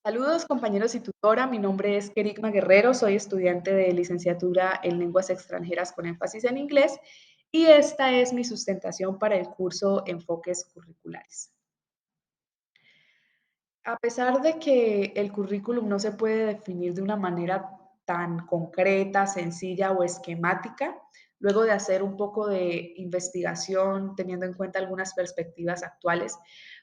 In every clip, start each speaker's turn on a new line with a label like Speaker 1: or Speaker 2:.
Speaker 1: Saludos compañeros y tutora, mi nombre es Kerigma Guerrero, soy estudiante de licenciatura en lenguas extranjeras con énfasis en inglés y esta es mi sustentación para el curso Enfoques Curriculares. A pesar de que el currículum no se puede definir de una manera tan concreta, sencilla o esquemática, luego de hacer un poco de investigación, teniendo en cuenta algunas perspectivas actuales,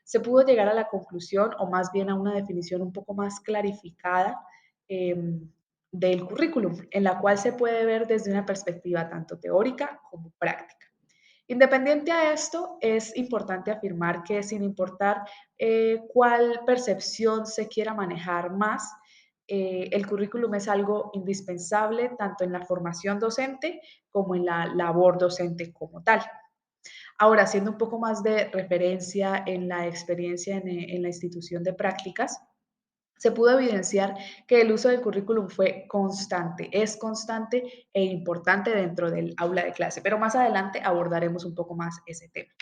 Speaker 1: se pudo llegar a la conclusión o más bien a una definición un poco más clarificada del currículum, en la cual se puede ver desde una perspectiva tanto teórica como práctica. Independiente a esto, es importante afirmar que sin importar cuál percepción se quiera manejar más, el currículum es algo indispensable tanto en la formación docente como en la labor docente como tal. Ahora, haciendo un poco más de referencia en la experiencia en la institución de prácticas, se pudo evidenciar que el uso del currículum fue constante, es constante e importante dentro del aula de clase, pero más adelante abordaremos un poco más ese tema.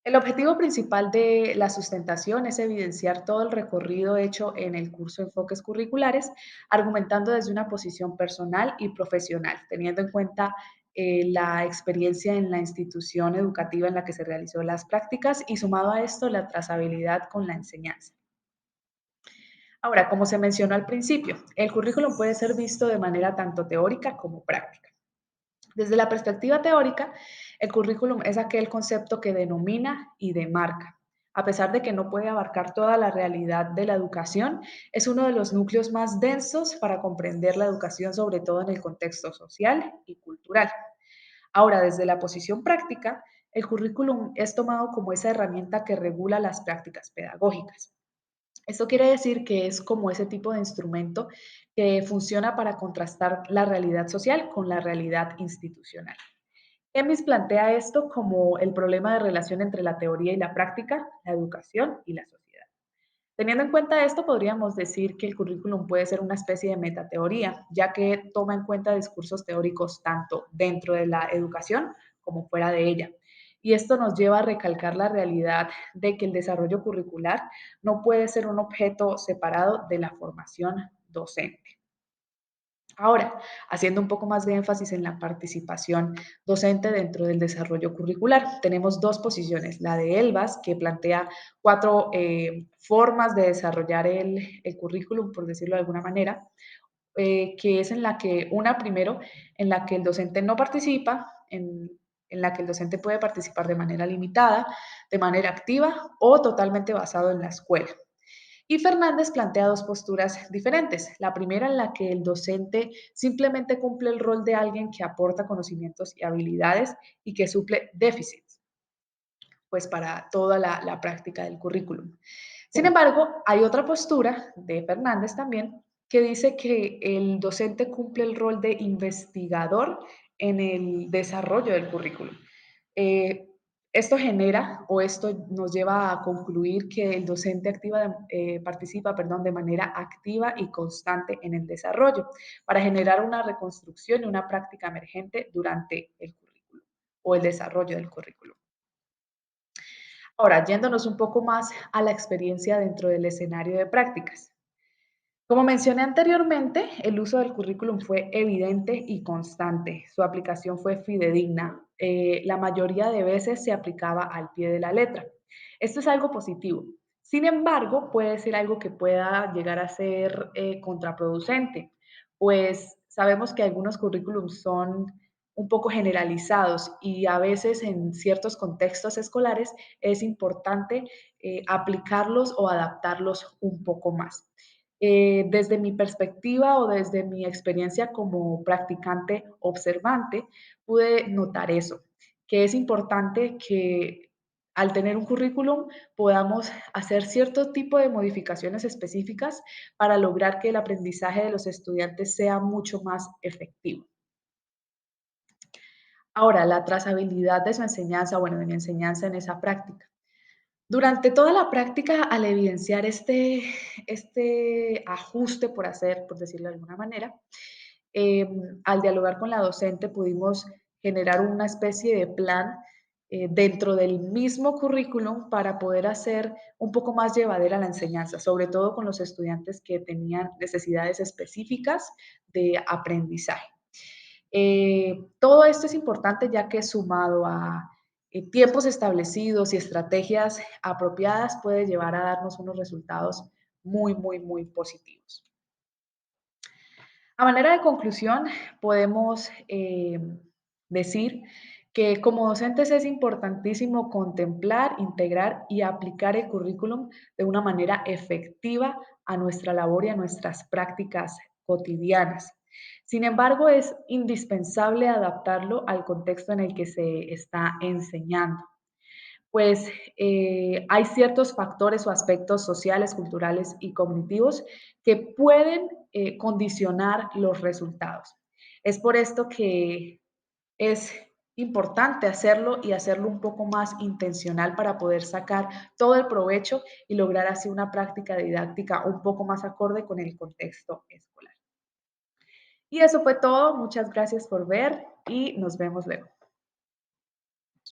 Speaker 1: El objetivo principal de la sustentación es evidenciar todo el recorrido hecho en el curso Enfoques Curriculares, argumentando desde una posición personal y profesional, teniendo en cuenta la experiencia en la institución educativa en la que se realizó las prácticas y sumado a esto la trazabilidad con la enseñanza. Ahora, como se mencionó al principio, el currículum puede ser visto de manera tanto teórica como práctica. Desde la perspectiva teórica, el currículum es aquel concepto que denomina y demarca. A pesar de que no puede abarcar toda la realidad de la educación, es uno de los núcleos más densos para comprender la educación, sobre todo en el contexto social y cultural. Ahora, desde la posición práctica, el currículum es tomado como esa herramienta que regula las prácticas pedagógicas. Esto quiere decir que es como ese tipo de instrumento que funciona para contrastar la realidad social con la realidad institucional. Emis plantea esto como el problema de relación entre la teoría y la práctica, la educación y la sociedad. Teniendo en cuenta esto, podríamos decir que el currículum puede ser una especie de metateoría, ya que toma en cuenta discursos teóricos tanto dentro de la educación como fuera de ella. Y esto nos lleva a recalcar la realidad de que el desarrollo curricular no puede ser un objeto separado de la formación docente. Ahora, haciendo un poco más de énfasis en la participación docente dentro del desarrollo curricular, tenemos dos posiciones, la de Elbas, que plantea cuatro formas de desarrollar el currículum, por decirlo de alguna manera, que es en la que, una primero, en la que el docente no participa, en la que el docente puede participar de manera limitada, de manera activa o totalmente basado en la escuela. Y Fernández plantea dos posturas diferentes. La primera en la que el docente simplemente cumple el rol de alguien que aporta conocimientos y habilidades y que suple déficits, pues para toda la práctica del currículum. Sin embargo, hay otra postura de Fernández también que dice que el docente cumple el rol de investigador en el desarrollo del currículum. Eh, Esto genera o esto nos lleva a concluir que el docente participa de manera activa y constante en el desarrollo para generar una reconstrucción y una práctica emergente durante el currículum o el desarrollo del currículum. Ahora, yéndonos un poco más a la experiencia dentro del escenario de prácticas. Como mencioné anteriormente, el uso del currículum fue evidente y constante. Su aplicación fue fidedigna. La mayoría de veces se aplicaba al pie de la letra. Esto es algo positivo. Sin embargo, puede ser algo que pueda llegar a ser contraproducente, pues sabemos que algunos currículums son un poco generalizados y a veces en ciertos contextos escolares es importante aplicarlos o adaptarlos un poco más. Desde mi perspectiva o desde mi experiencia como practicante observante, pude notar eso, que es importante que al tener un currículum podamos hacer cierto tipo de modificaciones específicas para lograr que el aprendizaje de los estudiantes sea mucho más efectivo. Ahora, la trazabilidad de su enseñanza, bueno, de mi enseñanza en esa práctica. Durante toda la práctica, al evidenciar este ajuste por hacer, por decirlo de alguna manera, al dialogar con la docente pudimos generar una especie de plan dentro del mismo currículum para poder hacer un poco más llevadera la enseñanza, sobre todo con los estudiantes que tenían necesidades específicas de aprendizaje. Todo esto es importante ya que sumado a tiempos establecidos y estrategias apropiadas puede llevar a darnos unos resultados muy, muy, muy positivos. A manera de conclusión, podemos decir que como docentes es importantísimo contemplar, integrar y aplicar el currículum de una manera efectiva a nuestra labor y a nuestras prácticas cotidianas. Sin embargo, es indispensable adaptarlo al contexto en el que se está enseñando, pues hay ciertos factores o aspectos sociales, culturales y cognitivos que pueden condicionar los resultados. Es por esto que es importante hacerlo y hacerlo un poco más intencional para poder sacar todo el provecho y lograr así una práctica didáctica un poco más acorde con el contexto escolar. Y eso fue todo. Muchas gracias por ver y nos vemos luego.